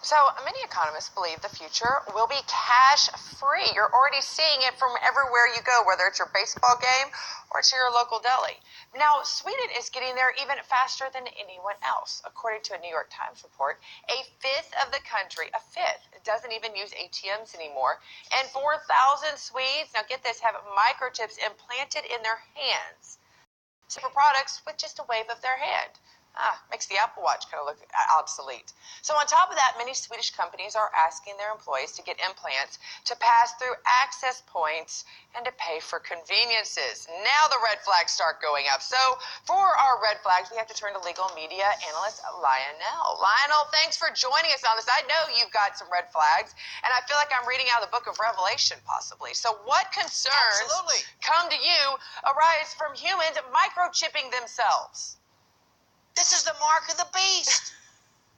So many economists believe the future will be cash-free. You're already seeing it from everywhere you go, whether it's your baseball game or to your local deli. Now, Sweden is getting there even faster than anyone else. According to a New York Times report, a fifth of the country, doesn't even use ATMs anymore. And 4,000 Swedes, now get this, have microchips implanted in their hands. So for products with just a wave of their hand. Makes the Apple Watch kind of look obsolete. So on top of that, many Swedish companies are asking their employees to get implants to pass through access points and to pay for conveniences. Now the red flags start going up. So for our red flags, we have to turn to legal media analyst Lionel. Lionel, thanks for joining us on this. I know you've got some red flags, and I feel like I'm reading out of the book of Revelation possibly. So what concerns come to you arise from humans microchipping themselves? This is the mark of the beast.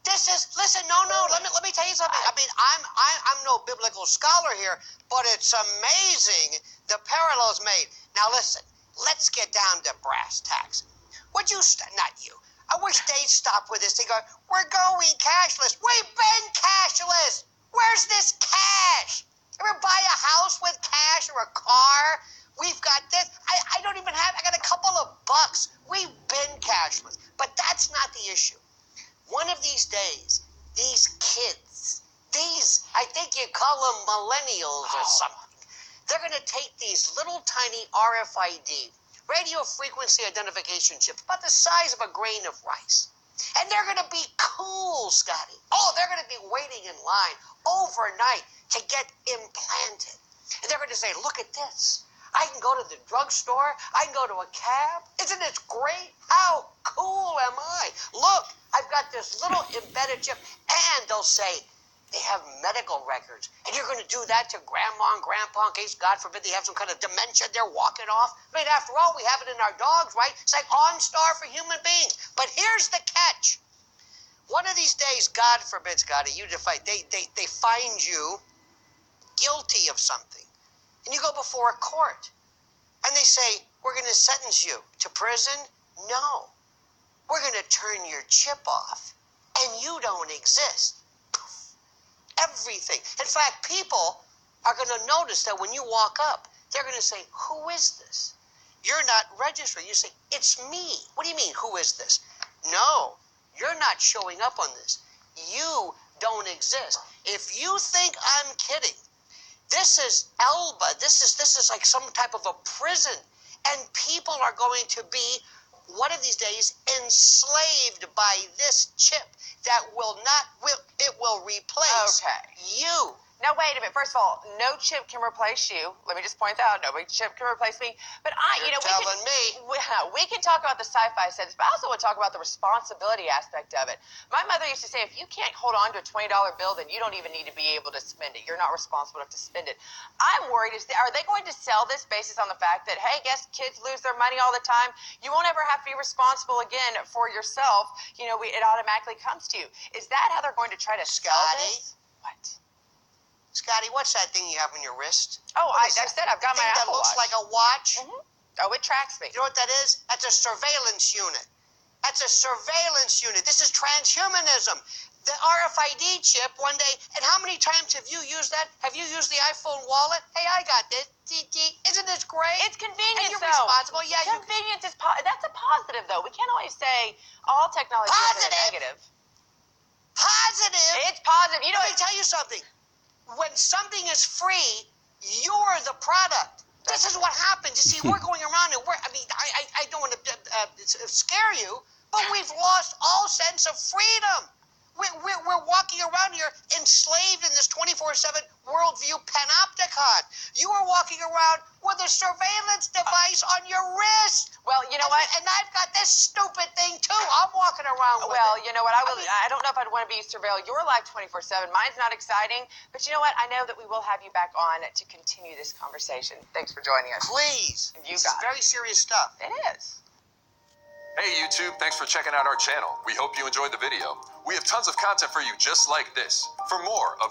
Listen, no, let me tell you something. I mean, I'm no biblical scholar here, but it's amazing the parallels made. Now listen, let's get down to brass tacks. Would you, not you, I wish they'd stop with this. They go, we're going cashless. We've been cashless. Where's this cash? Ever buy a house with cash or a car? We've got this. I don't even have, I got a couple of bucks. We've been cashless. But that's not the issue. One of these days, these kids, I think you call them millennials or something, they're going to take these little tiny RFID, radio frequency identification chips, about the size of a grain of rice. And they're going to be cool, Scotty. Oh, they're going to be waiting in line overnight to get implanted. And they're going to say, look at this. I can go to the drugstore. I can go to a cab. Isn't it great? How cool am I? Look, I've got this little embedded chip. And they'll say they have medical records. And you're going to do that to grandma and grandpa in case, God forbid, they have some kind of dementia they're walking off. I mean, after all, we have it in our dogs, right? It's like OnStar for human beings. But here's the catch. One of these days, God forbid, Scotty, they find you guilty of something. And you go before a court, and they say, we're going to sentence you to prison? No. We're going to turn your chip off, and you don't exist. Poof. Everything. In fact, people are going to notice that when you walk up, they're going to say, who is this? You're not registered. You say, it's me. What do you mean, who is this? No, you're not showing up on this. You don't exist. If you think I'm kidding, this is Elba. This is like some type of a prison. And people are going to be, one of these days, enslaved by this chip that will replace you. Now, wait a minute. First of all, no chip can replace you. Let me just point that out. No chip can replace me. But we can talk about the sci-fi sense, but I also want to talk about the responsibility aspect of it. My mother used to say, if you can't hold on to a $20 bill, then you don't even need to be able to spend it. You're not responsible enough to spend it. I'm worried, are they going to sell this basis on the fact that, hey, guess kids lose their money all the time? You won't ever have to be responsible again for yourself. You know, it automatically comes to you. Is that how they're going to try to sell this? What? Scotty, what's that thing you have on your wrist? Oh, I said I've got my Apple Watch. That looks like a watch? Mm-hmm. Oh, it tracks me. You know what that is? That's a surveillance unit. That's a surveillance unit. This is transhumanism. The RFID chip one day, and how many times have you used that? Have you used the iPhone wallet? Hey, I got this. Isn't this great? It's convenient, and you're responsible. Yeah, convenience is that's a positive, though. We can't always say all technology is negative. Positive? It's positive. You know, let me tell you something. When something is free, you're the product. This is what happens. You see, we're going around and I don't want to scare you, but we've lost all sense of freedom. We're walking around here enslaved in this 24/7 worldview panopticon. You are walking around with a surveillance device on your wrist. Well, you know what? And I've got this stupid thing too. I'm walking around with it. You know what? I don't know if I'd want to be surveilled your life 24/7. Mine's not exciting, but you know what? I know that we will have you back on to continue this conversation. Thanks for joining us. Please. This is very serious stuff. It is. Hey YouTube, thanks for checking out our channel. We hope you enjoyed the video. We have tons of content for you just like this. For more of